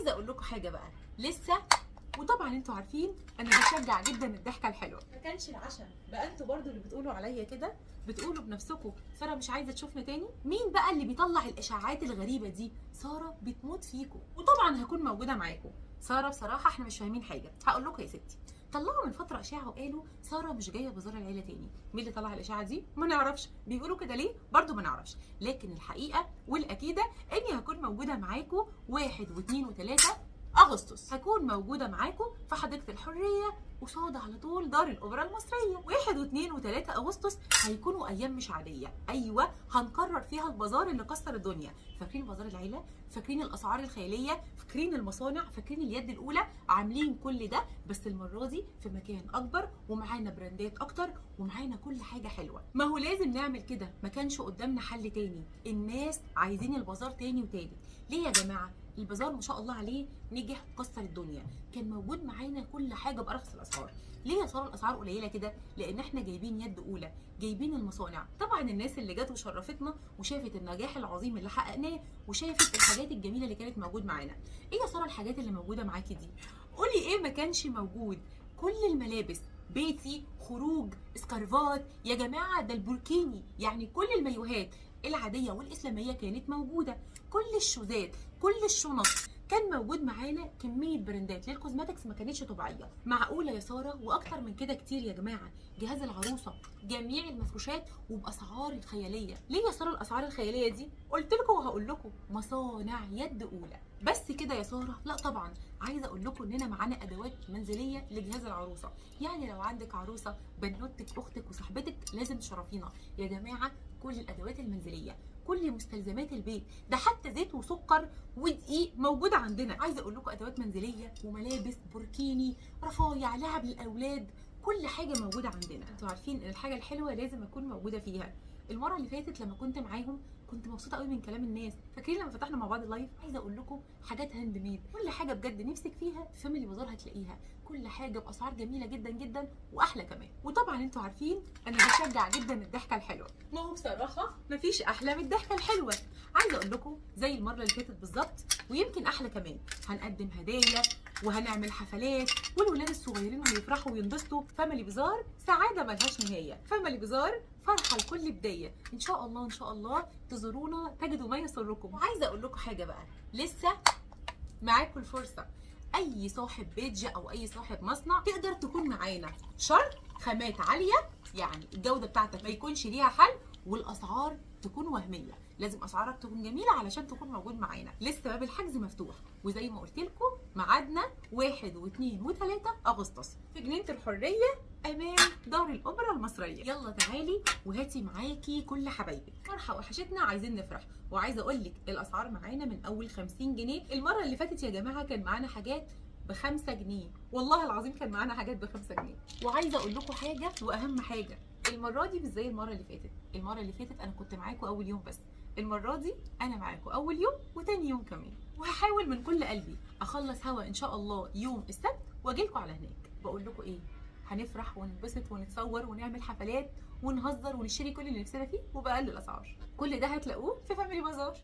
عايزه اقول لكم حاجه بقى لسه. وطبعا انتوا عارفين انا بشجع جدا الضحكه الحلوه، ما كانش العشم بقى انتوا برضو اللي بتقولوا عليا كده، بتقولوا بنفسكم ساره مش عايزه تشوفنا تاني. مين بقى اللي بيطلع الاشاعات الغريبه دي؟ ساره بتموت فيكم، وطبعا هكون موجوده معاكم. ساره بصراحه احنا مش فاهمين حاجه. هقول لكم يا ستي، طلعوا من فتره اشاعه وقالوا ساره مش جايه بازار العيله تاني. مين اللي طلع الاشاعه دي؟ ما نعرفش. بيقولوا كده ليه؟ برضو ما نعرفش. لكن الحقيقه والاكيده اني هكون موجوده معاكم 1 و2 و3 اغسطس. هكون موجوده معاكم في حديقه الحريه، قصاد على طول دار الاوبرا المصريه. 1 و2 و3 اغسطس هيكونوا ايام مش عاديه. ايوه، هنكرر فيها البازار اللي كسر الدنيا. فاكرين بازار العيله؟ فاكرين الاسعار الخياليه؟ فاكرين المصانع؟ فاكرين اليد الاولى؟ عاملين كل ده بس المره دي في مكان اكبر، ومعانا براندات اكتر، ومعانا كل حاجه حلوه. ما هو لازم نعمل كده، ما كانش قدامنا حل تاني. الناس عايزين البازار تاني وتالت. ليه يا جماعه؟ البازار ما شاء الله عليه نجح وكسر الدنيا، كان موجود معانا كل حاجه بارخص الاسعار. ليه يا ساره الاسعار قليله كده؟ لان احنا جايبين يد اولى، جايبين المصانع. طبعا الناس اللي جت وشرفتنا وشافت النجاح العظيم اللي حققناه، وشافت الحاجات الجميله اللي كانت موجود معانا. ايه يا ساره الحاجات اللي موجوده معاكي دي؟ قولي ايه ما كانش موجود؟ كل الملابس، بيتي، خروج، اسكارفات يا جماعه، ده البوركيني، يعني كل المايوهات العاديه والاسلاميه كانت موجوده. كل الشوزات، كل الشنط كان موجود معانا. كميه براندات للكوزماتكس ما كانتش طبيعيه. معقوله يا ساره؟ واكتر من كده كتير يا جماعه. جهاز العروسه، جميع المفروشات وباسعار خياليه. ليه يا ساره الاسعار الخياليه دي؟ قلت لكم وهقول لكم، مصانع يد اولى. بس كده يا ساره؟ لا طبعا. عايزه اقول لكم اننا معانا ادوات منزليه لجهاز العروسه. يعني لو عندك عروسه، بنوتك، اختك، وصاحبتك، لازم تشرفينا يا جماعه. كل الادوات المنزليه، كل مستلزمات البيت، ده حتى زيت وسكر ودقيق موجود عندنا. عايزه اقول لكم ادوات منزليه وملابس، بوركيني، رفايع، لعب للاولاد، كل حاجه موجوده عندنا. انتوا عارفين ان الحاجه الحلوه لازم اكون موجوده فيها. المره اللي فاتت لما كنت معاهم كنت مبسوطه قوي من كلام الناس. فاكرين لما فتحنا مع بعض اللايف؟ عايزه اقول لكم حاجات هاند ميد، كل حاجه بجد نفسك فيها في فاميلي بازار هتلاقيها. كل حاجه باسعار جميله جدا جدا واحلى كمان. وطبعا انتوا عارفين انا بشجع جدا الضحكه الحلوه. ما هو بصراحه مفيش احلى من الضحكه الحلوه. عايزه اقول لكم زي المره اللي فاتت بالظبط، ويمكن احلى كمان. هنقدم هدايا وهنعمل حفلات، والولاد الصغيرين هيفرحوا وينبسطوا. فاميلي بازار سعاده ملهاش نهايه. فاميلي بازار فرحه لكل بدايه. ان شاء الله ان شاء الله تزورونا تجدوا ما يسركم. وعايزه اقول لكم حاجه بقى لسه، معاكم الفرصه. اي صاحب بيج او اي صاحب مصنع تقدر تكون معانا، شرط خامات عاليه، يعني الجوده بتاعتك ما يكونش ليها حل، والاسعار تكون وهميه. لازم اسعارك تكون جميله علشان تكون موجود معانا. لسه باب الحجز مفتوح، وزي ما قلت لكم ميعادنا 1 و2 و3 اغسطس في جنينه الحريه امام دار الاوبرا المصريه. يلا تعالي وهاتي معاكي كل حبايبك. فرحه وحشتنا، عايزين نفرح. وعايزه اقول لك الاسعار معانا من اول 50 جنيه. المره اللي فاتت يا جماعه كان معانا حاجات ب5 جنيه، والله العظيم كان معانا حاجات ب5 جنيه. وعايزه اقول لكم حاجه واهم حاجه، المره دي مش زي المره اللي فاتت. المره اللي فاتت انا كنت معاكم اول يوم بس، المره دي انا معاكم اول يوم وتاني يوم كمان. وهحاول من كل قلبي اخلص هوا ان شاء الله يوم السبت واجي لكم على هناك. بقول لكم ايه، هنفرح وننبسط ونتصور ونعمل حفلات ونهزر ونشتري كل اللي نفسنا فيه وباقل الاسعار. كل ده هتلاقوه في فاميلي بازار.